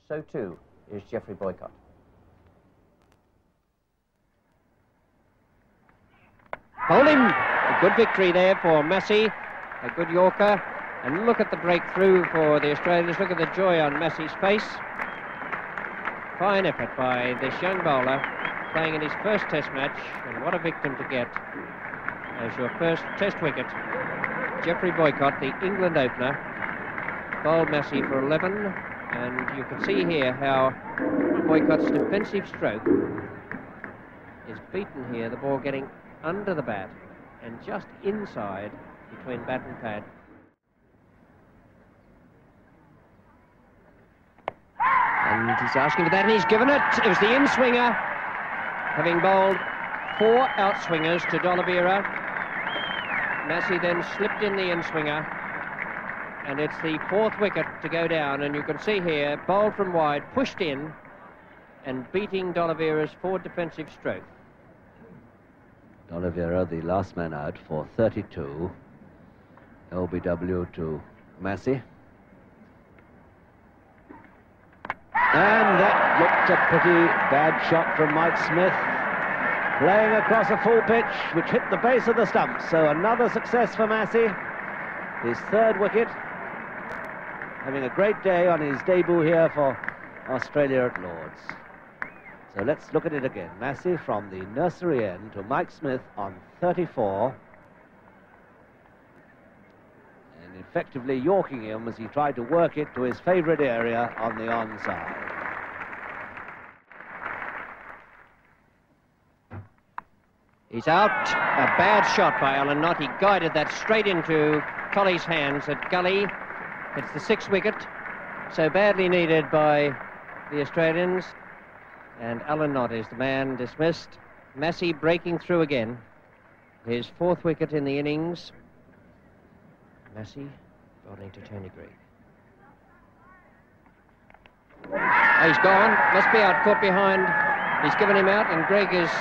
So too is Geoffrey Boycott. Hold him! A good victory there for Massey, a good Yorker. And look at the breakthrough for the Australians. Look at the joy on Massey's face. Fine effort by this young bowler, playing in his first test match, and what a victim to get as your first test wicket. Geoffrey Boycott, the England opener, bowled Massey for 11, and you can see here how Boycott's defensive stroke is beaten here, the ball getting under the bat and just inside between bat and pad. And he's asking for that, and he's given it. It was the in-swinger, having bowled 4 out-swingers to D'Oliveira. Massey then slipped in the in-swinger, and it's the 4th wicket to go down, and you can see here, bowled from wide, pushed in, and beating D'Oliveira's forward defensive stroke. D'Oliveira, the last man out for 32. LBW to Massey. And that looked a pretty bad shot from Mike Smith, playing across a full pitch, which hit the base of the stump. So another success for Massey, his 3rd wicket, having a great day on his debut here for Australia at Lord's. So let's look at it again. Massey from the nursery end to Mike Smith on 34. And effectively yorking him as he tried to work it to his favourite area on the onside. He's out. A bad shot by Alan Knott. He guided that straight into Colley's hands at Gully. It's the 6th wicket, so badly needed by the Australians. And Alan Knott is the man dismissed. Massey breaking through again. His 4th wicket in the innings. Massey bowling to Tony Greig. He's gone. Must be out, caught behind. He's given him out, and Greig is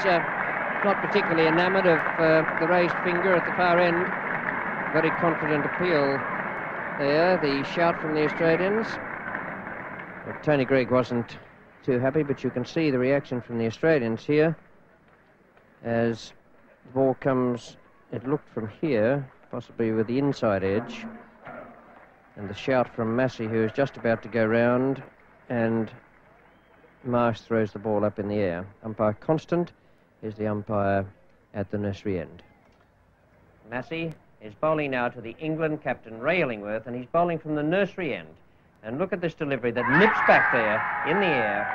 not particularly enamoured of the raised finger at the far end. Very confident appeal there, the shout from the Australians. But Tony Greig wasn't too happy, but you can see the reaction from the Australians here as the ball comes. It looked from here, possibly with the inside edge, and the shout from Massey, who is just about to go round, and Marsh throws the ball up in the air. Umpire Constant is the umpire at the nursery end. Massey is bowling now to the England captain, Ray Illingworth, and he's bowling from the nursery end. And look at this delivery that nips back there in the air,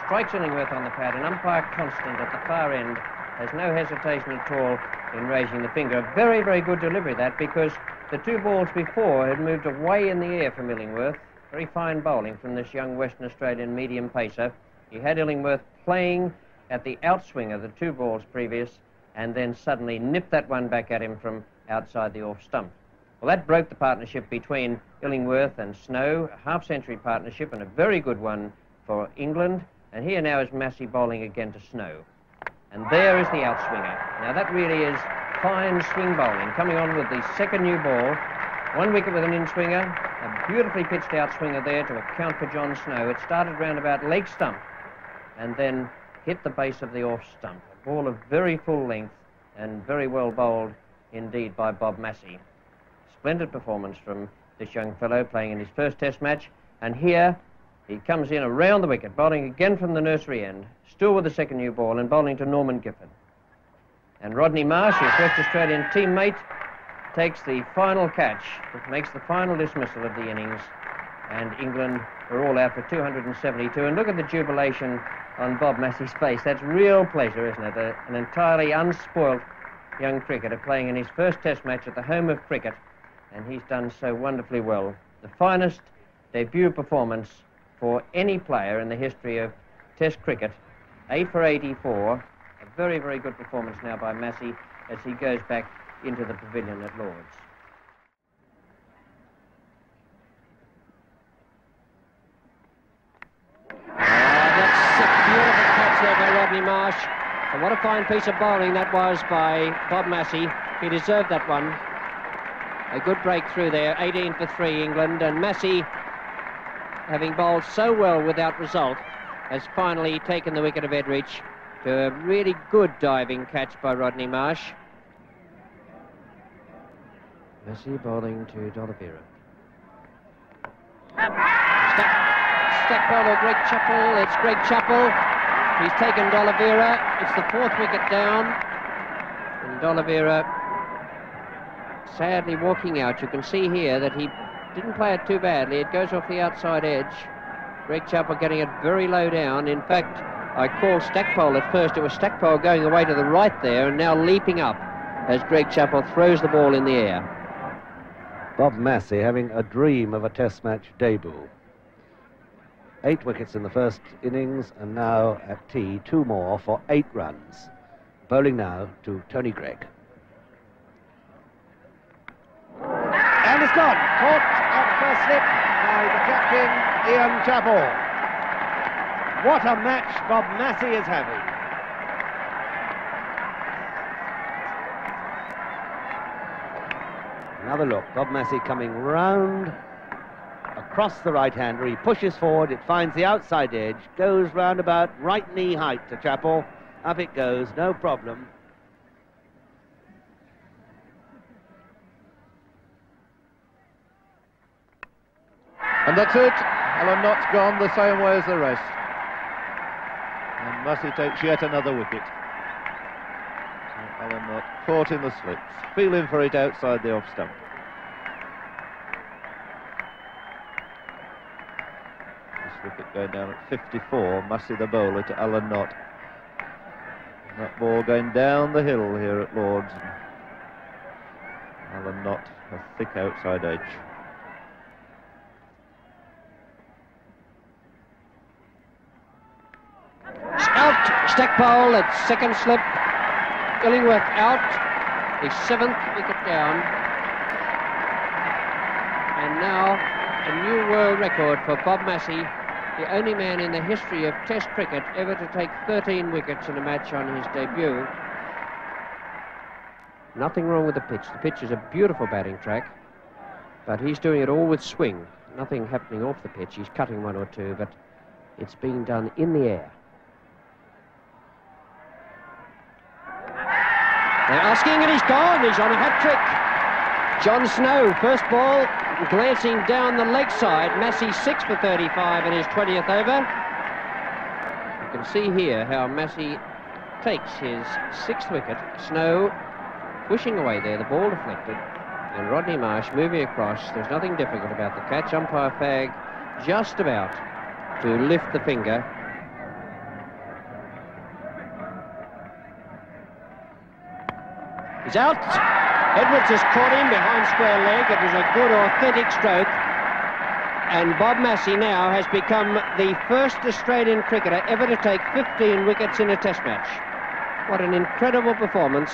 strikes Illingworth on the pad, and umpire Constant at the far end has no hesitation at all in raising the finger. A very, very good delivery, that, because the 2 balls before had moved away in the air from Illingworth. Very fine bowling from this young Western Australian medium pacer. He had Illingworth playing at the outswinger, the 2 balls previous, and then suddenly nipped that one back at him from outside the off stump. Well, that broke the partnership between Illingworth and Snow, a half-century partnership and a very good one for England. And here now is Massey bowling again to Snow. And there is the outswinger. Now that really is fine swing bowling, coming on with the 2nd new ball. 1 wicket with an in-swinger, a beautifully pitched outswinger there to account for John Snow. It started round about leg stump and then hit the base of the off stump. A ball of very full length and very well bowled indeed by Bob Massey. Splendid performance from this young fellow playing in his first test match. And here he comes in around the wicket, bowling again from the nursery end, still with the 2nd new ball, and bowling to Norman Gifford. And Rodney Marsh, his West Australian teammate, takes the final catch, makes the final dismissal of the innings, and England are all out for 272. And look at the jubilation on Bob Massey's face. That's real pleasure, isn't it? An entirely unspoilt young cricketer playing in his first test match at the home of cricket, and he's done so wonderfully well. The finest debut performance for any player in the history of Test cricket. 8 for 84. A very, very good performance now by Massey as he goes back into the pavilion at Lord's. That's a beautiful catch there by Rodney Marsh. And what a fine piece of bowling that was by Bob Massey. He deserved that one. A good breakthrough there, 18 for 3 England, and Massey having bowled so well without result, has finally taken the wicket of Edridge to a really good diving catch by Rodney Marsh. Massey bowling to D'Oliveira. Stackpole or Greg Chappell? It's Greg Chappell. He's taken D'Oliveira. It's the 4th wicket down. And D'Oliveira sadly walking out. You can see here that he didn't play it too badly. It goes off the outside edge. Greg Chappell getting it very low down. In fact, I called Stackpole at first. It was Stackpole going away to the right there and now leaping up as Greg Chappell throws the ball in the air. Bob Massey having a dream of a Test match debut. 8 wickets in the first innings, and now at tea 2 more for 8 runs. Bowling now to Tony Greig. And it's gone. Caught at first slip by the captain, Ian Chappell. What a match Bob Massey is having. Another look. Bob Massey coming round across the right-hander. He pushes forward. It finds the outside edge. Goes round about right knee height to Chappell. Up it goes. No problem. And that's it. Alan Knott's gone the same way as the rest. And Massey takes yet another wicket. So Alan Knott caught in the slips, feeling for it outside the off stump. This wicket going down at 54. Massey the bowler to Alan Knott. And that ball going down the hill here at Lord's. Alan Knott, a thick outside edge. Out, Stackpole at 2nd slip. Illingworth out, the 7th wicket down. And now a new world record for Bob Massey, the only man in the history of Test cricket ever to take 13 wickets in a match on his debut. Nothing wrong with the pitch. The pitch is a beautiful batting track, but he's doing it all with swing. Nothing happening off the pitch. He's cutting 1 or 2, but it's being done in the air. They're asking, and he's gone. He's on a hat-trick. John Snow, first ball, glancing down the leg side. Massey 6 for 35 in his 20th over. You can see here how Massey takes his 6th wicket. Snow pushing away there, the ball deflected. And Rodney Marsh moving across. There's nothing difficult about the catch. Umpire Fagg just about to lift the finger. He's out. Edwards has caught him behind square leg. It was a good, authentic stroke. And Bob Massey now has become the first Australian cricketer ever to take 15 wickets in a Test match. What an incredible performance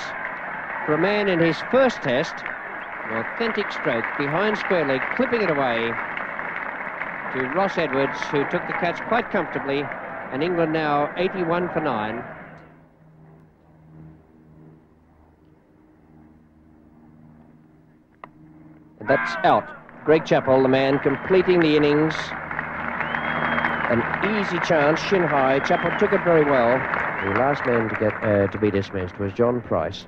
for a man in his first Test. An authentic stroke behind square leg, clipping it away to Ross Edwards, who took the catch quite comfortably. And England now 81 for 9. That's out. Greg Chappell, the man completing the innings. An easy chance, shin high. Chappell took it very well. The last man to get to be dismissed was John Price.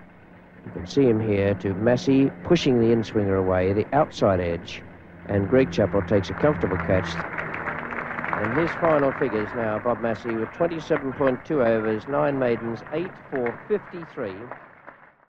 You can see him here to Massey pushing the in-swinger away, the outside edge. And Greg Chappell takes a comfortable catch. And his final figures now, Bob Massey with 27.2 overs, 9 maidens, 8 for 53.